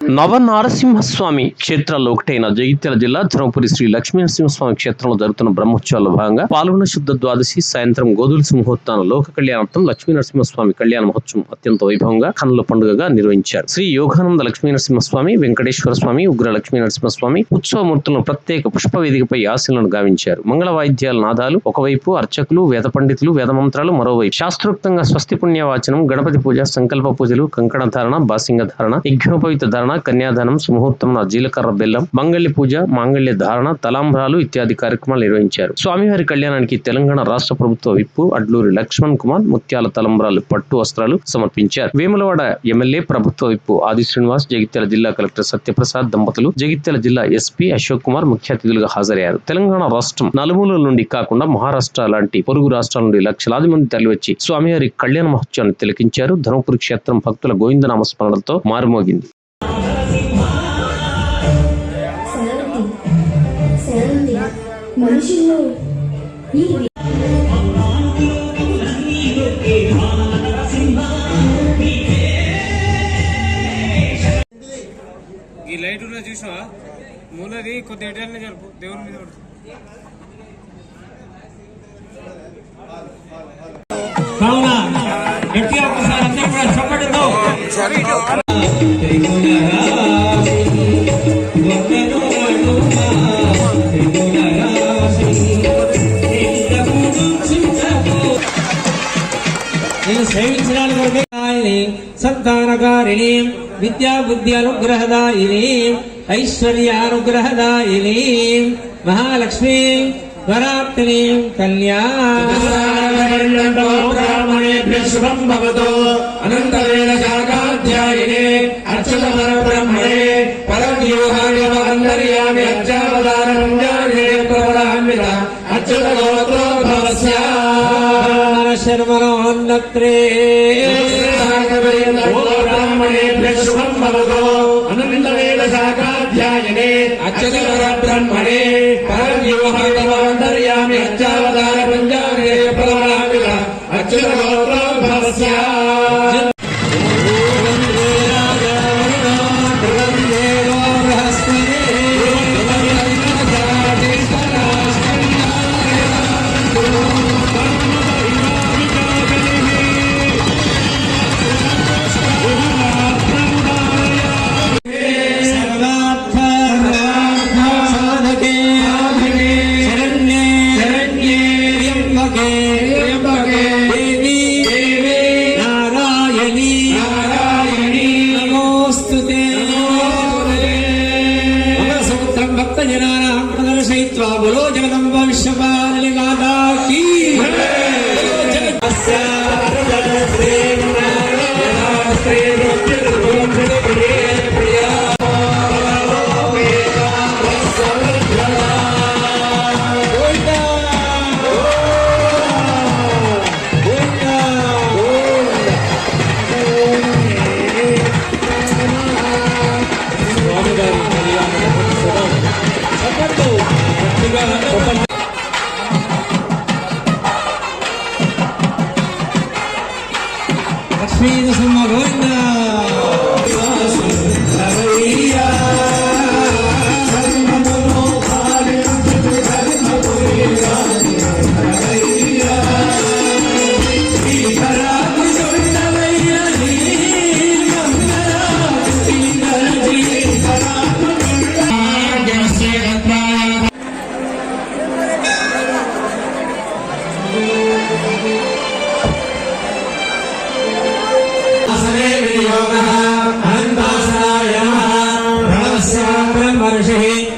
నవనారసింహస్వామి క్షేత్రాల్లో ఒకటైన జగిత్యాల జిల్లా ధర్మపురి శ్రీ లక్ష్మీనరసింహస్వామి క్షేత్రంలో జరుగుతున్న బ్రహ్మోత్సవాల్లో భాగంగా పాల్గొన శుద్ధ ద్వాదశి సాయంత్రం గోధుల సింహోత్సవం లోక కళ్యాణార్థం లక్ష్మీనరసింహస్వామి కళ్యాణ మహోత్సవం అత్యంత వైభవంగా కన్నుల పండుగగా నిర్వహించారు. శ్రీ యోగానంద లక్ష్మీనరసింహస్వామి, వెంకటేశ్వర స్వామి, ఉగ్ర లక్ష్మీనరసింహస్వామి ఉత్సవమూర్తులను ప్రత్యేక పుష్ప వేదికపై ఆశీలను గావించారు. మంగళ వాయిద్యాల నాదాలు ఒకవైపు, అర్చకులు, వేద పండితులు, వేద మంత్రాలు మరోవైపు. శాస్త్రోక్తంగా స్వస్తి పుణ్యవాచనం, గణపతి పూజ, సంకల్ప పూజలు, కంకణ ధారణ, బాసింగ ధారణ, యజ్ఞోపవిత ధారణ, కన్యాదానం, సుముహూర్తం, జీలకర్ర బెల్లం, మంగళ్య పూజ, మాంగళ్య ధారణ, తలాంబ్రాలు ఇత్యాది కార్యక్రమాలు నిర్వహించారు. స్వామివారి కళ్యాణానికి తెలంగాణ రాష్ట్ర ప్రభుత్వ విప్పు అడ్లూరి లక్ష్మణ్ కుమార్ ముత్యాల తలంబ్రాలు, పట్టు వస్త్రాలు సమర్పించారు. వేములవాడ ఎమ్మెల్యే, ప్రభుత్వ విప్పు ఆది శ్రీనివాస్, జగిత్యాల జిల్లా కలెక్టర్ సత్యప్రసాద్ దంపతులు, జగిత్యాల జిల్లా ఎస్పీ అశోక్ కుమార్ ముఖ్య అతిథులుగా హాజరయ్యారు. తెలంగాణ రాష్ట్రం నలుమూలల నుండి కాకుండా మహారాష్ట్ర లాంటి పొరుగు రాష్ట్రాల నుండి లక్షలాది మంది తరలివచ్చి స్వామివారి కళ్యాణ మహోత్సవాన్ని తిలకించారు. ధర్మపురి క్షేత్రం భక్తుల గోవిందనామ స్మరణలతో మారుమోగింది. మనుషుల్లో ఈ లైట్ ఉన్న చూసా మూలది కొద్ది ఎటర్ని జరుపు దేవుని మీద కావున గట్టి ఒకసారి అందరూ కూడా చెప్పడంతో నేను సేవించడానికి సంతానకారిణి, విద్యా బుద్ధ్యానుగ్రహదాయిని, ఐశ్వర్యానుగ్రహదాయిని, మహాలక్ష్మి వరాప్తిని శుభం భవతు. అనంతవేళ శాఖాధ్యాయినే అచ్యుత పరబ్రహ్మణే పరవ్యూహాంతర్యామి అర్చావతార పుణ్యాన్యే ప్రవరాన్విత అచ్యుత గోత్రోద్భవస్య శర్మణోన్నత్రే బ్రాహ్మణేభ్య శుభం భవతు. అనంతవేళ శాఖాధ్యాయినే అచ్యుత పరబ్రహ్మణే పరవ్యూహాంతర్యామి అర్చావతార పుణ్యాన్యే ప్రవరాన్విత అచ్యుత గోత్రోద్భవస్య बोलो जगदम्बा विश्वपालिनी माता की లక్ష్మీ నరసింహ గోవింద. महर्षि